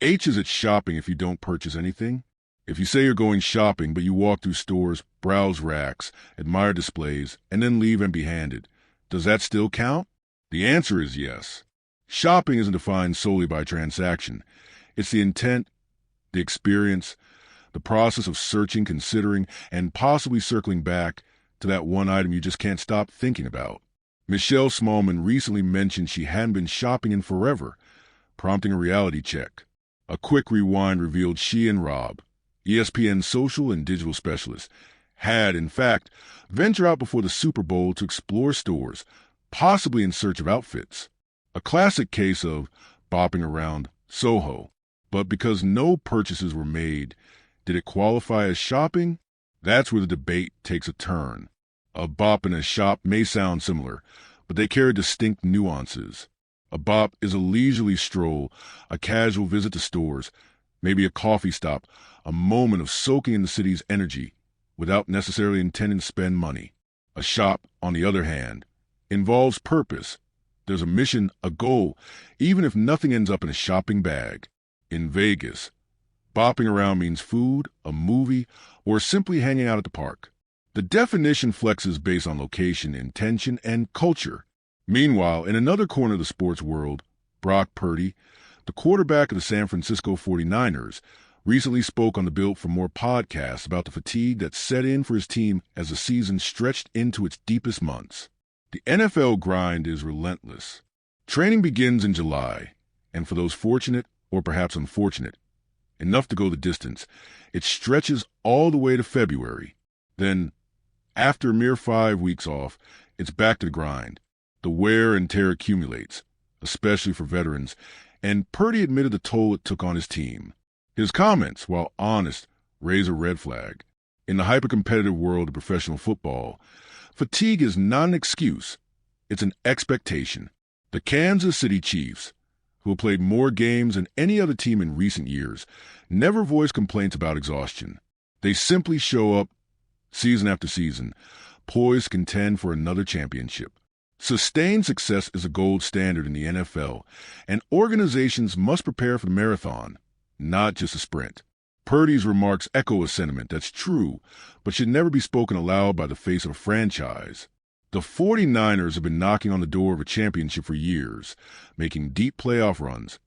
H is at shopping if you don't purchase anything. If you say you're going shopping, but you walk through stores, browse racks, admire displays, and then leave empty-handed, does that still count? The answer is yes. Shopping isn't defined solely by transaction. It's the intent, the experience, the process of searching, considering, and possibly circling back to that one item you just can't stop thinking about. Michelle Smallman recently mentioned she hadn't been shopping in forever, prompting a reality check. A quick rewind revealed she and Rob, ESPN's social and digital specialist, had, in fact, ventured out before the Super Bowl to explore stores, possibly in search of outfits. A classic case of bopping around Soho. But because no purchases were made, did it qualify as shopping? That's where the debate takes a turn. A bop and a shop may sound similar, but they carry distinct nuances. A bop is a leisurely stroll, a casual visit to stores, maybe a coffee stop, a moment of soaking in the city's energy without necessarily intending to spend money. A shop, on the other hand, involves purpose. There's a mission, a goal, even if nothing ends up in a shopping bag. In Vegas, bopping around means food, a movie, or simply hanging out at the park. The definition flexes based on location, intention, and culture. Meanwhile, in another corner of the sports world, Brock Purdy, the quarterback of the San Francisco 49ers, recently spoke on the Built for More podcast about the fatigue that set in for his team as the season stretched into its deepest months. The NFL grind is relentless. Training begins in July, and for those fortunate, or perhaps unfortunate, enough to go the distance, it stretches all the way to February. Then, after a mere 5 weeks off, it's back to the grind. The wear and tear accumulates, especially for veterans, and Purdy admitted the toll it took on his team. His comments, while honest, raise a red flag. In the hyper-competitive world of professional football, fatigue is not an excuse, it's an expectation. The Kansas City Chiefs, who have played more games than any other team in recent years, never voice complaints about exhaustion. They simply show up, season after season, poised to contend for another championship. Sustained success is a gold standard in the NFL, and organizations must prepare for the marathon, not just a sprint. Purdy's remarks echo a sentiment that's true, but should never be spoken aloud by the face of a franchise. The 49ers have been knocking on the door of a championship for years, making deep playoff runs,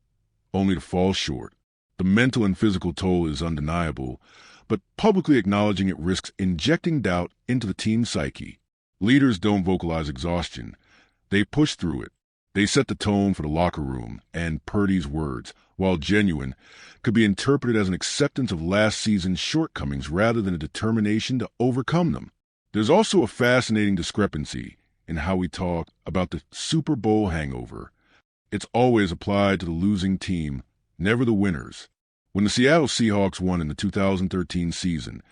only to fall short. The mental and physical toll is undeniable, but publicly acknowledging it risks injecting doubt into the team's psyche. Leaders don't vocalize exhaustion. They push through it. They set the tone for the locker room, and Purdy's words, while genuine, could be interpreted as an acceptance of last season's shortcomings rather than a determination to overcome them. There's also a fascinating discrepancy in how we talk about the Super Bowl hangover. It's always applied to the losing team, never the winners. When the Seattle Seahawks won in the 2013 season,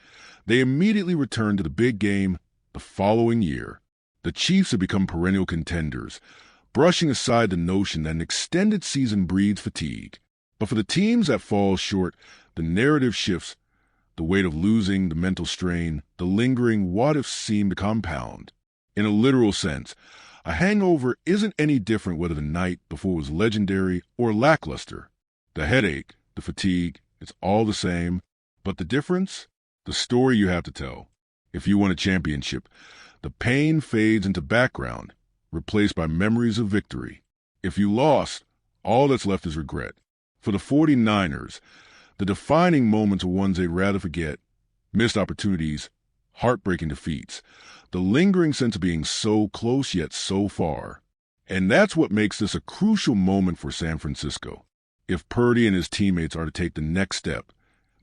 they immediately returned to the big game the following year. The Chiefs have become perennial contenders, brushing aside the notion that an extended season breeds fatigue. But for the teams that fall short, the narrative shifts. The weight of losing, the mental strain, the lingering what-ifs seem to compound. In a literal sense, a hangover isn't any different whether the night before was legendary or lackluster. The headache, the fatigue, it's all the same. But the difference? The story you have to tell. If you won a championship, the pain fades into background, replaced by memories of victory. If you lost, all that's left is regret. For the 49ers, the defining moments are ones they'd rather forget. Missed opportunities, heartbreaking defeats, the lingering sense of being so close yet so far. And that's what makes this a crucial moment for San Francisco. If Purdy and his teammates are to take the next step,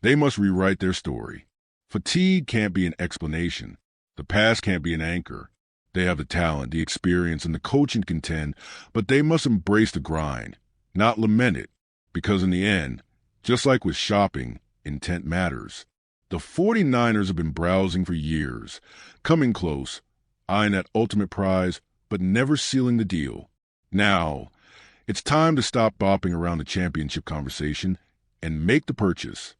they must rewrite their story. Fatigue can't be an explanation. The past can't be an anchor. They have the talent, the experience, and the coaching to contend, but they must embrace the grind, not lament it, because in the end, just like with shopping, intent matters. The 49ers have been browsing for years, coming close, eyeing that ultimate prize, but never sealing the deal. Now, it's time to stop bopping around the championship conversation and make the purchase.